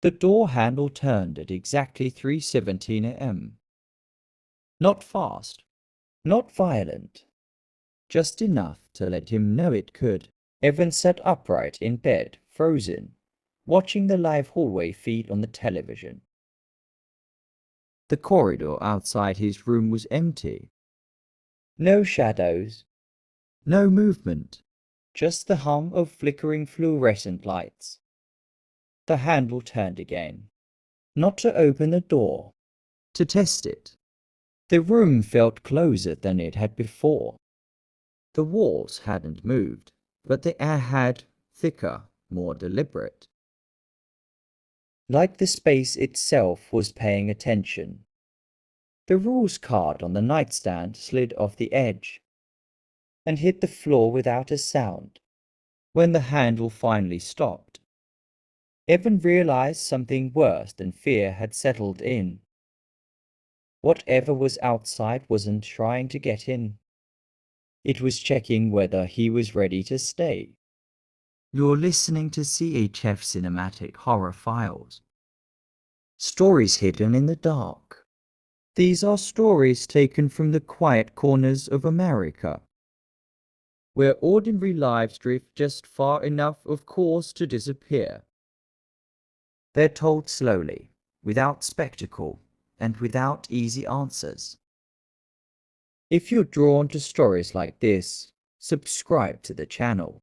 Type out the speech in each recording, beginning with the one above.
The door handle turned at exactly 3:17 a.m. Not fast, not violent, just enough to let him know it could. Evan sat upright in bed, frozen, watching the live hallway feed on the television. The corridor outside his room was empty. No shadows, no movement, just the hum of flickering fluorescent lights. The handle turned again, not to open the door, to test it. The room felt closer than it had before. The walls hadn't moved, but the air had, thicker, more deliberate. Like the space itself was paying attention. The rules card on the nightstand slid off the edge and hit the floor without a sound. When the handle finally stopped, Evan realized something worse than fear had settled in. Whatever was outside wasn't trying to get in. It was checking whether he was ready to stay. You're listening to CHF Cinematic Horror Files. Stories hidden in the dark. These are stories taken from the quiet corners of America, where ordinary lives drift just far enough of course to disappear. They're told slowly, without spectacle, and without easy answers. If you're drawn to stories like this, subscribe to the channel.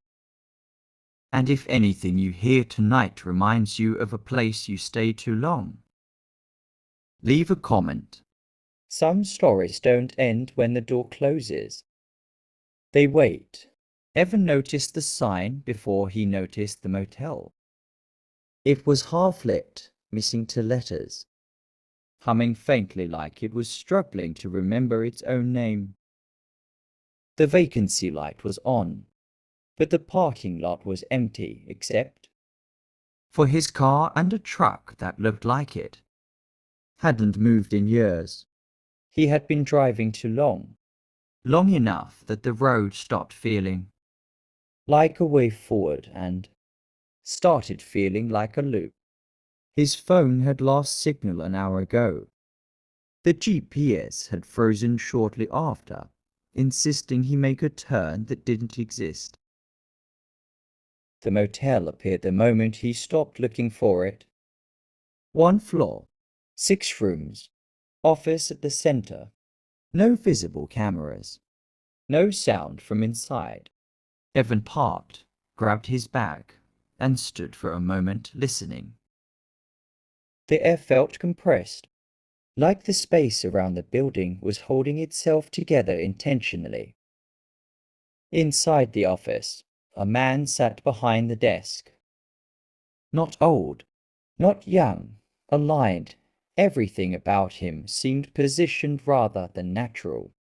And if anything you hear tonight reminds you of a place you stay too long, leave a comment. Some stories don't end when the door closes. They wait. Evan noticed the sign before he noticed the motel. It was half-lit, missing 2 letters, humming faintly like it was struggling to remember its own name. The vacancy light was on, but the parking lot was empty except for his car and a truck that looked like it. Hadn't moved in years. He had been driving too long. Long enough that the road stopped feeling like a way forward and started feeling like a loop. His phone had lost signal an hour ago. The GPS had frozen shortly after, insisting he make a turn that didn't exist. The motel appeared the moment he stopped looking for it. 1 floor, 6 rooms, office at the center. No visible cameras. No sound from inside. Evan parked, grabbed his bag, and stood for a moment listening. The air felt compressed, like the space around the building was holding itself together intentionally. Inside the office, a man sat behind the desk. Not old, not young, aligned. Everything about him seemed positioned rather than natural.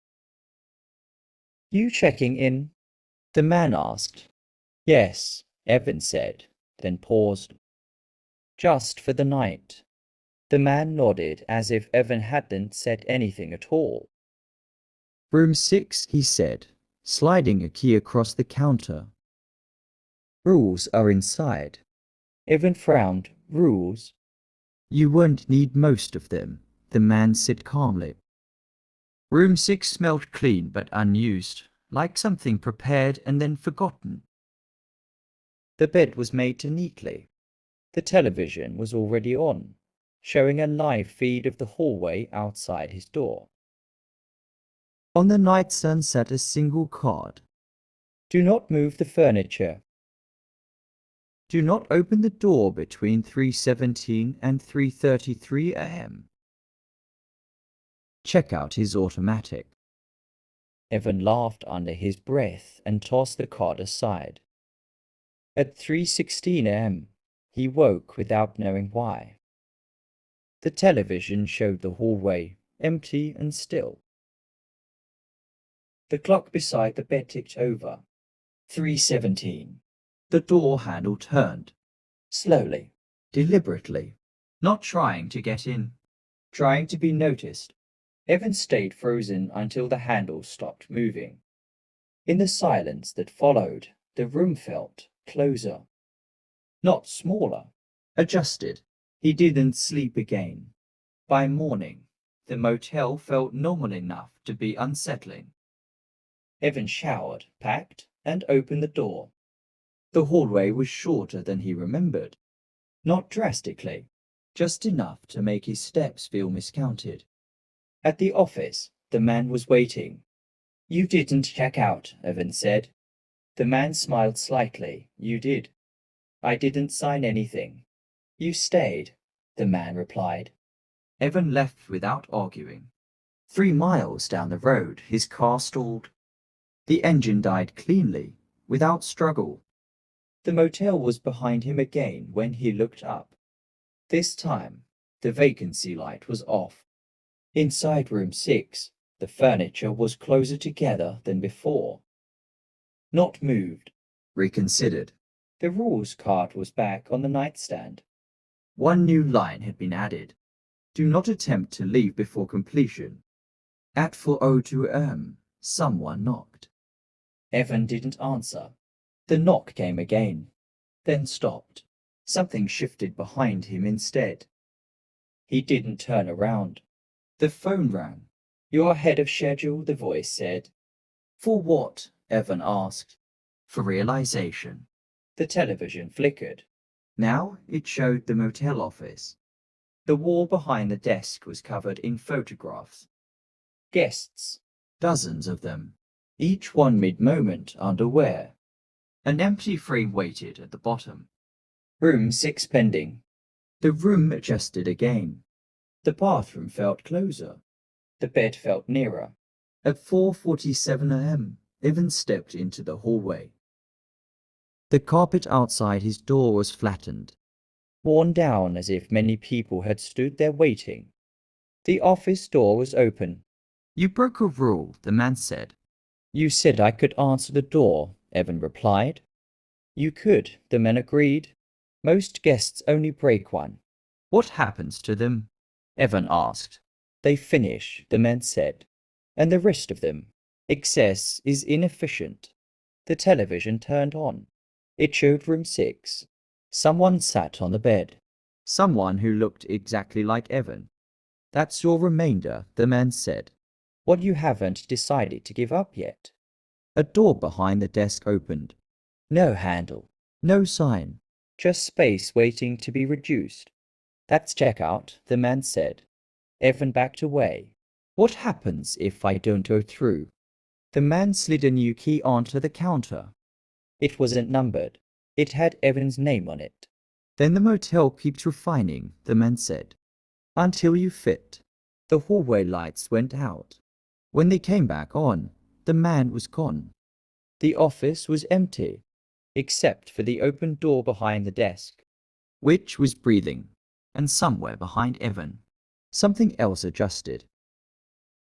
You checking in? The man asked. Yes, Evan said, then paused. Just for the night. The man nodded as if Evan hadn't said anything at all. Room 6, he said, sliding a key across the counter. Rules are inside. Evan frowned. Rules? You won't need most of them, the man said calmly. Room 6 smelled clean but unused, like something prepared and then forgotten. The bed was made to neatly. The television was already on, showing a live feed of the hallway outside his door. On the nightstand sat a single card. Do not move the furniture. Do not open the door between 3:17 and 3:33 a.m. Check out his automatic. Evan laughed under his breath and tossed the card aside. At 3:16 a.m., he woke without knowing why. The television showed the hallway, empty and still. The clock beside the bed ticked over. 3:17. The door handle turned. Slowly, deliberately, not trying to get in, trying to be noticed. Evan stayed frozen until the handle stopped moving. In the silence that followed, the room felt closer. Not smaller, adjusted. He didn't sleep again. By morning, the motel felt normal enough to be unsettling. Evan showered, packed, and opened the door. The hallway was shorter than he remembered. Not drastically, just enough to make his steps feel miscounted. At the office, the man was waiting. "You didn't check out," Evan said. The man smiled slightly. "You did." "I didn't sign anything." "You stayed," the man replied. Evan left without arguing. 3 miles down the road, his car stalled. The engine died cleanly, without struggle. The motel was behind him again when he looked up. This time, the vacancy light was off. Inside room 6, the furniture was closer together than before. Not moved. Reconsidered. The rules card was back on the nightstand. One new line had been added. Do not attempt to leave before completion. At 4:02 am, someone knocked. Evan didn't answer. The knock came again, then stopped. Something shifted behind him instead. He didn't turn around. The phone rang. "You're ahead of schedule," the voice said. "For what?" Evan asked. "For realization." The television flickered. Now it showed the motel office. The wall behind the desk was covered in photographs. Guests. Dozens of them. Each one mid-moment underwear. An empty frame waited at the bottom. Room 6 pending. The room adjusted again. The bathroom felt closer. The bed felt nearer. At 4:47 am, Evan stepped into the hallway. The carpet outside his door was flattened, worn down as if many people had stood there waiting. The office door was open. "You broke a rule," the man said. "You said I could answer the door," Evan replied. "You could," the man agreed. "Most guests only break one." "What happens to them?" Evan asked. "They finish," the man said. "And the rest of them. Excess is inefficient." The television turned on. It showed room 6. Someone sat on the bed. Someone who looked exactly like Evan. "That's your remainder," the man said. "What you haven't decided to give up yet." A door behind the desk opened. No handle, no sign, just space waiting to be reduced. "That's checkout," the man said. Evan backed away. "What happens if I don't go through?" The man slid a new key onto the counter. It wasn't numbered. It had Evan's name on it. "Then the motel keeps refining," the man said. "Until you fit." The hallway lights went out. When they came back on, the man was gone. The office was empty, except for the open door behind the desk, which was breathing, and somewhere behind Evan, something else adjusted.